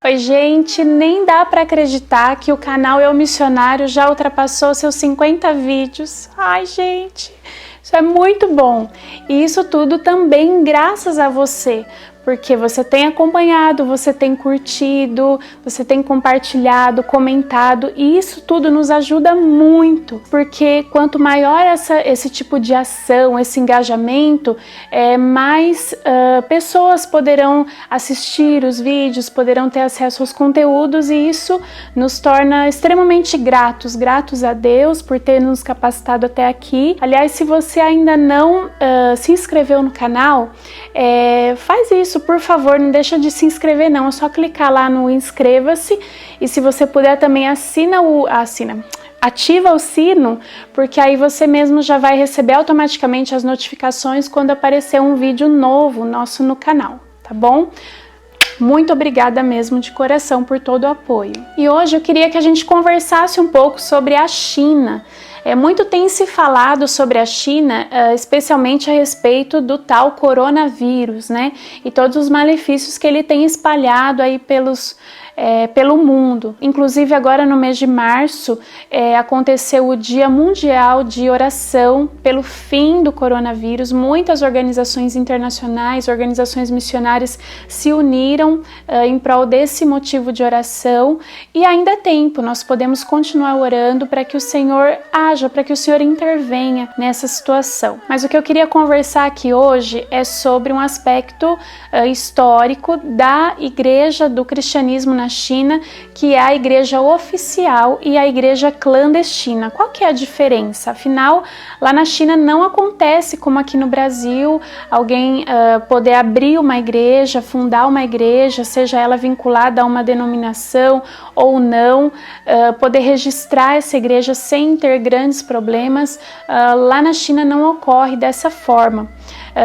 Oi, gente, nem dá para acreditar que o canal Eu Missionário já ultrapassou seus 50 vídeos. Ai, gente, isso é muito bom. E isso tudo também graças a você, porque você tem acompanhado, você tem curtido, você tem compartilhado, comentado, e isso tudo nos ajuda muito, porque quanto maior esse tipo de ação, esse engajamento, mais pessoas poderão assistir os vídeos, poderão ter acesso aos conteúdos, e isso nos torna extremamente gratos a Deus por ter nos capacitado até aqui. Aliás, se você ainda não se inscreveu no canal, faz isso, por favor, não deixa de se inscrever não, é só clicar lá no inscreva-se, e se você puder também ativa o sino, porque aí você mesmo já vai receber automaticamente as notificações quando aparecer um vídeo novo nosso no canal, tá bom? Muito obrigada mesmo de coração por todo o apoio. E hoje eu queria que a gente conversasse um pouco sobre a China. Muito tem se falado sobre a China, especialmente a respeito do tal coronavírus, né? E todos os malefícios que ele tem espalhado aí pelo mundo. Inclusive agora no mês de março aconteceu o Dia Mundial de Oração pelo fim do coronavírus. Muitas organizações internacionais, organizações missionárias se uniram em prol desse motivo de oração, e ainda é tempo, nós podemos continuar orando para que o Senhor haja, para que o Senhor intervenha nessa situação. Mas o que eu queria conversar aqui hoje é sobre um aspecto histórico da igreja do cristianismo na China, que é a igreja oficial e a igreja clandestina. Qual que é a diferença? Afinal, lá na China não acontece como aqui no Brasil, alguém poder abrir uma igreja, fundar uma igreja, seja ela vinculada a uma denominação ou não, poder registrar essa igreja sem ter grandes problemas. Lá na China não ocorre dessa forma.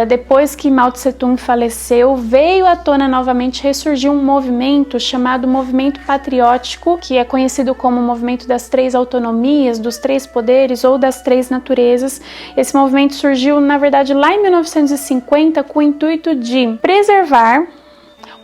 Depois que Mao Tse Tung faleceu, veio à tona novamente, ressurgiu um movimento chamado Movimento Patriótico, que é conhecido como o Movimento das Três Autonomias, dos Três Poderes ou das Três Naturezas. Esse movimento surgiu, na verdade, lá em 1950, com o intuito de preservar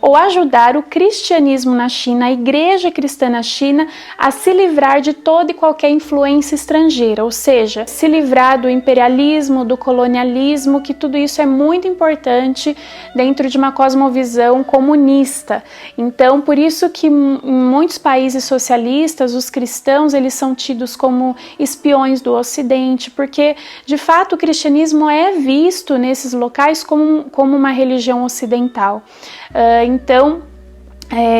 ou ajudar o cristianismo na China, a igreja cristã na China, a se livrar de toda e qualquer influência estrangeira, ou seja, se livrar do imperialismo, do colonialismo, que tudo isso é muito importante dentro de uma cosmovisão comunista. Então, por isso que em muitos países socialistas, os cristãos, eles são tidos como espiões do Ocidente, porque, de fato, o cristianismo é visto nesses locais como uma religião ocidental. Então,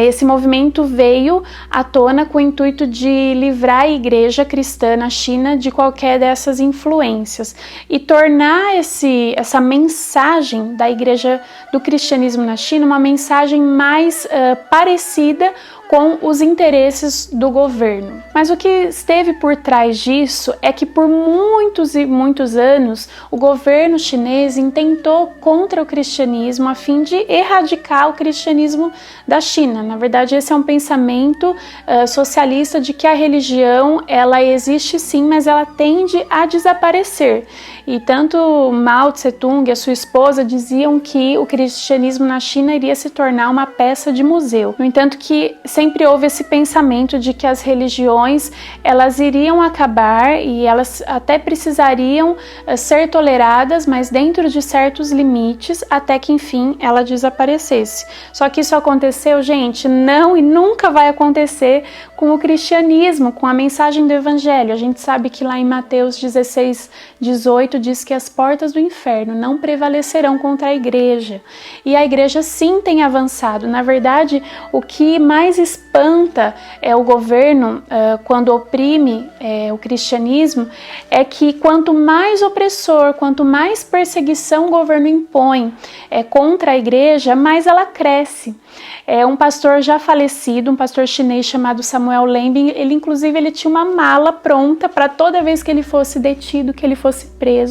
esse movimento veio à tona com o intuito de livrar a igreja cristã na China de qualquer dessas influências e tornar essa mensagem da igreja do cristianismo na China uma mensagem mais parecida com os interesses do governo. Mas o que esteve por trás disso é que por muitos e muitos anos o governo chinês intentou contra o cristianismo a fim de erradicar o cristianismo da China. Na verdade, esse é um pensamento socialista de que a religião, ela existe sim, mas ela tende a desaparecer. E tanto Mao Tse Tung e a sua esposa diziam que o cristianismo na China iria se tornar uma peça de museu. No entanto, que sempre houve esse pensamento de que as religiões, elas iriam acabar e elas até precisariam ser toleradas, mas dentro de certos limites, até que enfim ela desaparecesse. Só que isso aconteceu, gente, não e nunca vai acontecer com o cristianismo, com a mensagem do evangelho. A gente sabe que lá em Mateus 16:18 diz que as portas do inferno não prevalecerão contra a igreja. E a igreja sim tem avançado. Na verdade, o que mais espanta o governo quando oprime o cristianismo é que quanto mais opressor, quanto mais perseguição o governo impõe contra a igreja, mais ela cresce. Um pastor já falecido, um pastor chinês chamado Samuel Lembing, ele tinha uma mala pronta para toda vez que ele fosse detido, que ele fosse preso.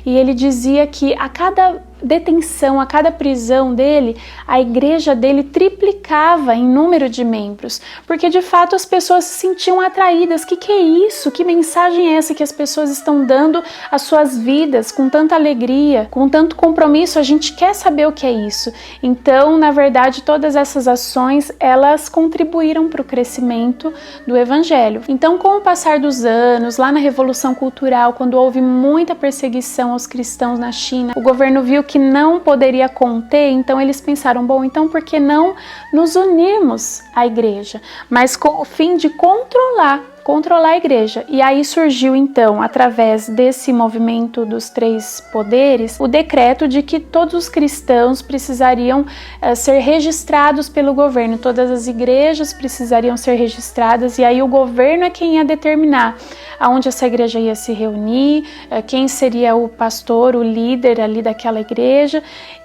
E ele dizia que a cada detenção, a cada prisão dele, a igreja dele triplicava em número de membros, porque de fato as pessoas se sentiam atraídas. Que é isso? Que mensagem é essa que as pessoas estão dando às suas vidas com tanta alegria, com tanto compromisso? A gente quer saber o que é isso. Então, na verdade, todas essas ações, elas contribuíram para o crescimento do evangelho. Então, com o passar dos anos, lá na Revolução Cultural, quando houve muita perseguição aos cristãos na China, o governo viu que não poderia conter, então eles pensaram, bom, então por que não nos unirmos à igreja? Mas com o fim de controlar a igreja. E aí surgiu então, através desse movimento dos três poderes, o decreto de que todos os cristãos precisariam ser registrados pelo governo, todas as igrejas precisariam ser registradas, e aí o governo é quem ia determinar aonde essa igreja ia se reunir, quem seria o pastor, o líder ali daquela igreja,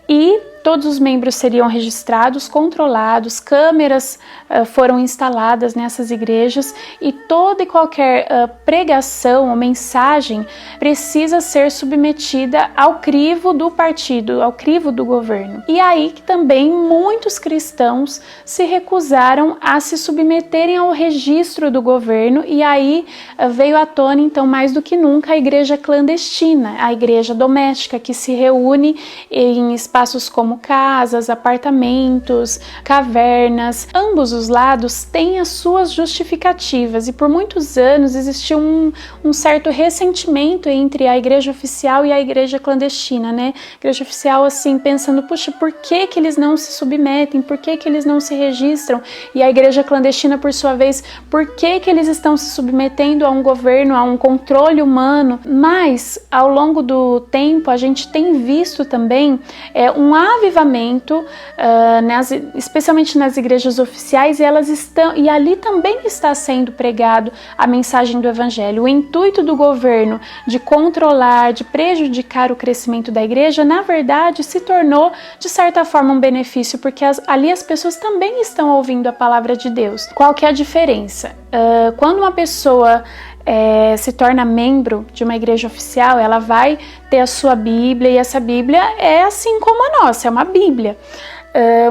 e todos os membros seriam registrados, controlados, câmeras foram instaladas nessas igrejas, e toda e qualquer pregação ou mensagem precisa ser submetida ao crivo do partido, ao crivo do governo. E aí que também muitos cristãos se recusaram a se submeterem ao registro do governo, e aí veio à tona então mais do que nunca a igreja clandestina, a igreja doméstica, que se reúne em espaços como casas, apartamentos, cavernas. Ambos os lados têm as suas justificativas, e por muitos anos existiu um certo ressentimento entre a igreja oficial e a igreja clandestina, né? A igreja oficial assim pensando, puxa, por que eles não se submetem? Por que eles não se registram? E a igreja clandestina, por sua vez, por que eles estão se submetendo a um governo, a um controle humano? Mas ao longo do tempo a gente tem visto também um avivamento, especialmente nas igrejas oficiais, e ali também está sendo pregado a mensagem do evangelho. O intuito do governo de controlar, de prejudicar o crescimento da igreja, na verdade se tornou de certa forma um benefício, porque ali as pessoas também estão ouvindo a palavra de Deus. Qual que é a diferença? Quando uma pessoa se torna membro de uma igreja oficial, ela vai ter a sua Bíblia, e essa Bíblia é assim como a nossa, é uma Bíblia.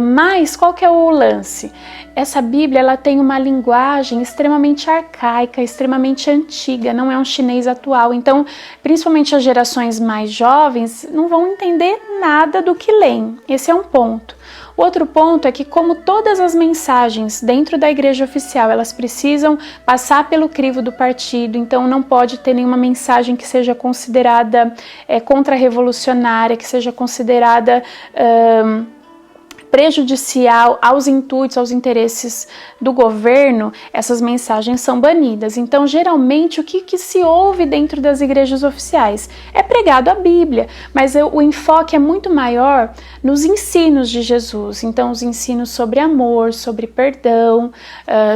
Mas qual que é o lance? Essa Bíblia, ela tem uma linguagem extremamente arcaica, extremamente antiga, não é um chinês atual. Então, principalmente as gerações mais jovens não vão entender nada do que leem. Esse é um ponto. O outro ponto é que, como todas as mensagens dentro da igreja oficial, elas precisam passar pelo crivo do partido, então não pode ter nenhuma mensagem que seja considerada contra-revolucionária, que seja considerada prejudicial aos intuitos, aos interesses do governo. Essas mensagens são banidas. Então, geralmente, o que se ouve dentro das igrejas oficiais? É pregado a Bíblia, mas o enfoque é muito maior nos ensinos de Jesus. Então, os ensinos sobre amor, sobre perdão,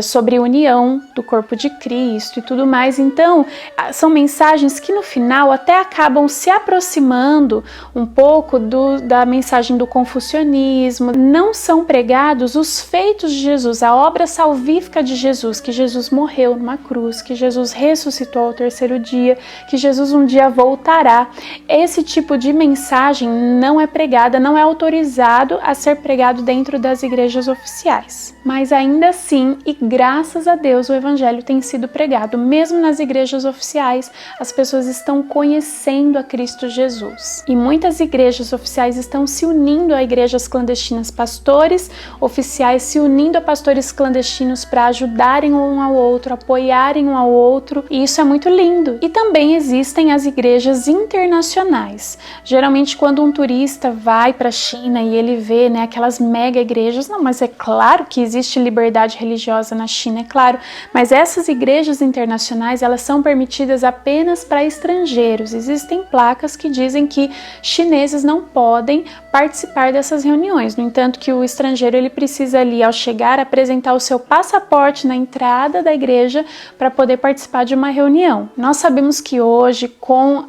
sobre união do corpo de Cristo e tudo mais. Então, são mensagens que no final até acabam se aproximando um pouco da mensagem do confucionismo. Não são pregados os feitos de Jesus, a obra salvífica de Jesus, que Jesus morreu numa cruz, que Jesus ressuscitou ao terceiro dia, que Jesus um dia voltará. Esse tipo de mensagem não é pregada, não é autorizado a ser pregado dentro das igrejas oficiais. Mas ainda assim, e graças a Deus, o evangelho tem sido pregado. Mesmo nas igrejas oficiais, as pessoas estão conhecendo a Cristo Jesus. E muitas igrejas oficiais estão se unindo a igrejas clandestinas, pastores oficiais se unindo a pastores clandestinos para ajudarem um ao outro, apoiarem um ao outro, e isso é muito lindo. E também existem as igrejas internacionais. Geralmente, quando um turista vai para a China e ele vê, né, aquelas mega igrejas, não, mas é claro que existe liberdade religiosa na China, é claro, mas essas igrejas internacionais, elas são permitidas apenas para estrangeiros. Existem placas que dizem que chineses não podem participar dessas reuniões. No entanto, que o estrangeiro ele precisa ali, ao chegar, apresentar o seu passaporte na entrada da igreja para poder participar de uma reunião. Nós sabemos que hoje, com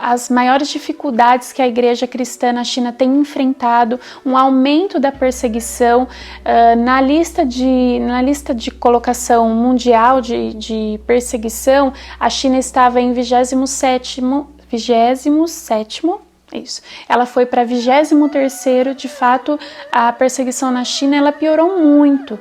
as maiores dificuldades que a igreja cristã na China tem enfrentado, um aumento da perseguição, na lista de colocação mundial de perseguição, a China estava em 27º Isso. Ela foi para 23º, de fato, a perseguição na China ela piorou muito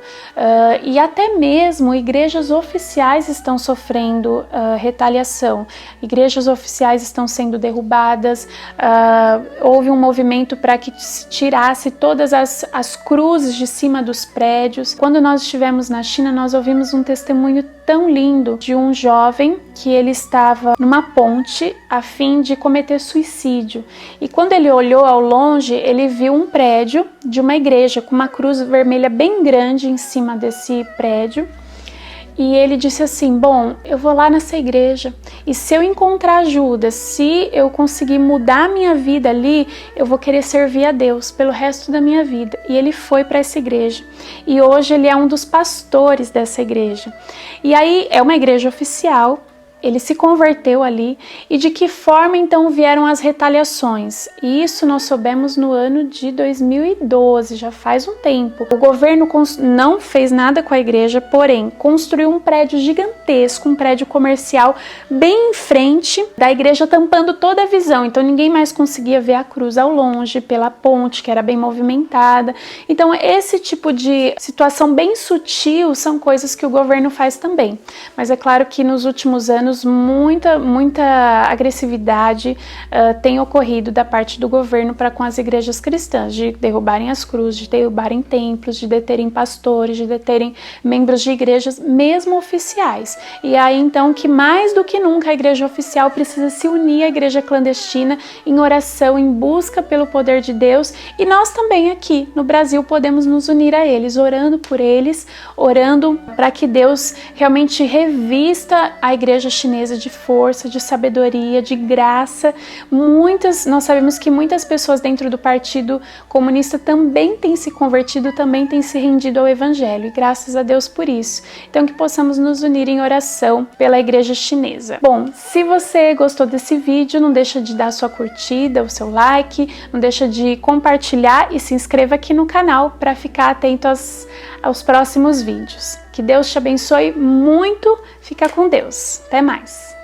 e até mesmo igrejas oficiais estão sofrendo retaliação, igrejas oficiais estão sendo derrubadas, houve um movimento para que se tirasse todas as cruzes de cima dos prédios. Quando nós estivemos na China, nós ouvimos um testemunho tão lindo de um jovem que ele estava numa ponte a fim de cometer suicídio. E quando ele olhou ao longe, ele viu um prédio de uma igreja com uma cruz vermelha bem grande em cima desse prédio. E ele disse assim, bom, eu vou lá nessa igreja e se eu encontrar ajuda, se eu conseguir mudar a minha vida ali, eu vou querer servir a Deus pelo resto da minha vida. E ele foi para essa igreja e hoje ele é um dos pastores dessa igreja. E aí é uma igreja oficial. Ele se converteu ali e de que forma então vieram as retaliações? E isso nós soubemos no ano de 2012, já faz um tempo. O governo não fez nada com a igreja, porém construiu um prédio gigantesco, um prédio comercial bem em frente da igreja, tampando toda a visão. Então ninguém mais conseguia ver a cruz ao longe pela ponte, que era bem movimentada. Então esse tipo de situação bem sutil são coisas que o governo faz também. Mas é claro que nos últimos anos muita agressividade tem ocorrido da parte do governo para com as igrejas cristãs, de derrubarem as cruzes, de derrubarem templos, de deterem pastores, de deterem membros de igrejas, mesmo oficiais. E aí então que mais do que nunca a igreja oficial precisa se unir à igreja clandestina em oração, em busca pelo poder de Deus, e nós também aqui no Brasil podemos nos unir a eles, orando por eles, orando para que Deus realmente revista a igreja chinesa de força, de sabedoria, de graça. Nós sabemos que muitas pessoas dentro do Partido Comunista também têm se convertido, também têm se rendido ao Evangelho, e graças a Deus por isso. Então que possamos nos unir em oração pela igreja chinesa. Bom, se você gostou desse vídeo, não deixa de dar sua curtida, o seu like, não deixa de compartilhar e se inscreva aqui no canal para ficar atento aos próximos vídeos. Que Deus te abençoe muito. Fica com Deus. Até mais.